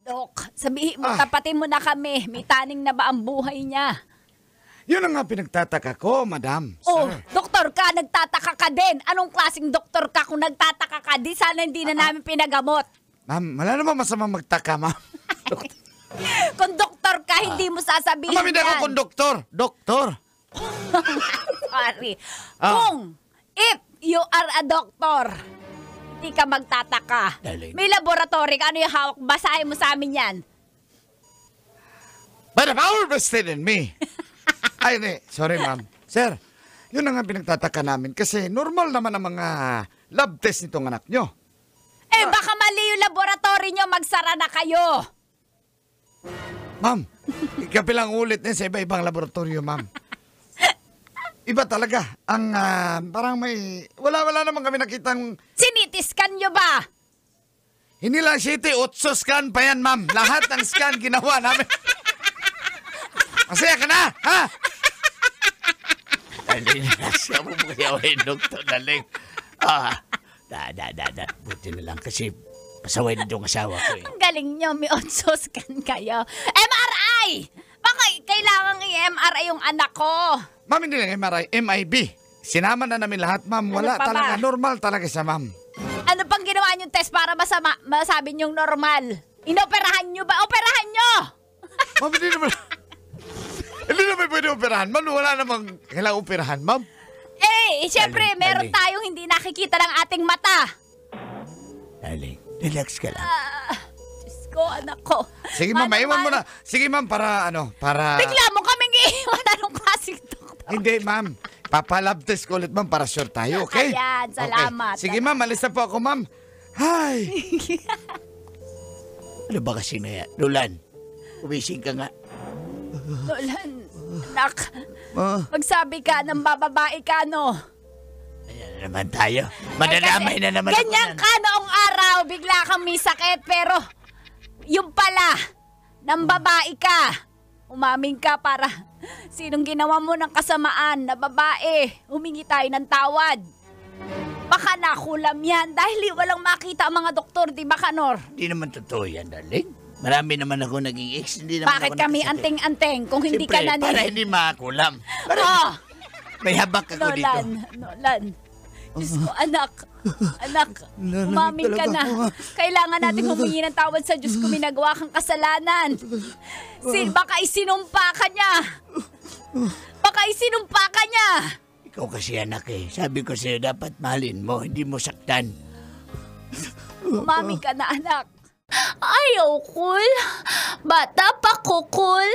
Dok, sabihin mo, Ah. tapatin mo na kami. May taning na ba ang buhay niya? Yun ang nga pinagtataka ko, madam. Oh, Sir. doktor ka, nagtataka ka din. Anong klaseng doktor ka kung nagtataka ka? Di sana hindi na namin pinagamot. Ma'am, wala naman masama magtaka, ma'am. Kung doktor ka, hindi mo sasabihin Ma'am, hindi ako yan. konduktor. Doktor. Sorry. Ah. If you are a doctor, hindi ka magtataka. Galing. May laboratory ka, ano yung hawak? Basahin mo sa amin yan. But the power vested in me. Ay, hindi. Sorry, ma'am. Sir, yun ang nga pinagtataka namin kasi normal naman ang mga lab test nitong anak nyo. Eh, baka mali yung laboratory nyo, magsara na kayo. Ma'am, ikapilang ulit din sa iba-ibang laboratorio, ma'am. Iba talaga. Ang parang may... Wala naman kami nakitang... Sinitiskan nyo ba? Hindi lang 7, 8 scan pa yan, ma'am. Lahat ng scan ginawa namin. Masaya ka na, ha? Daling, siya mo magayawin, Doktor Daling. Buti na lang kasi pasaway na yung asawa ko eh. Ang galing nyo, may scan kayo. MRI! Baka kailangan i-MRI yung anak ko. Ma'am, hindi lang MRI, MIB. Sinama na namin lahat, ma'am. Wala Ano pa talaga. ba? Normal talaga siya, ma'am. Ano pang ginawa niyong test para masabi niyong normal? Inoperahan nyo ba? Operahan nyo! Ma'am, hindi naman... Hindi naman pwede operahan, ma'am. Wala namang kailangang operahan, ma'am. Siyempre, Daling, meron daling. tayong hindi nakikita ng ating mata. Daling, relax ka lang. Diyos ko, anak ko. Sige, ma'am. Paano Maiwan mo man- na. Sige, ma'am, para... Bigla mo kaming iiwan. Anong klaseng doktor? Hindi, ma'am. Papalab test ko ulit, ma'am, para sure tayo, okay? Ayan, salamat. Okay. Sige, ma'am. Alis na po ako, ma'am. Hi! Ano ba kasi na yan? Lulan, umising ka nga. Nolan, anak. Magsabi ka ng bababae ka, no? Ayan na naman tayo. Madadamay na naman Ganyan ako. ka noong araw, bigla kang may sakit, pero yung pala, ng babae ka. Umamin ka para sinong ginawa mo ng kasamaan na babae. Humingi tayo ng tawad. Baka nakulam yan dahil walang makita ang mga doktor, di ba, Kanor? Hindi naman totoo yan, Daling. Marami naman ako naging ex. Hindi naman Bakit ako kami nakasakit. anteng-anteng kung hindi Siyempre, ka na para hindi makakulam. Para Oh, may habak ako dito. Nolan. Diyos ko, anak. Anak, Nolan, umamin ka talaga na. ako, ha? Kailangan natin humingi ng tawad sa Diyos kung may nagawa kang kasalanan. Baka isinumpa ka niya. Baka isinumpa ka niya. Ikaw kasi anak eh. Sabi ko sa'yo, dapat mahalin mo, hindi mo saktan. Umamin ka na, anak. Ayaw, cool. Bata pa ko, cool.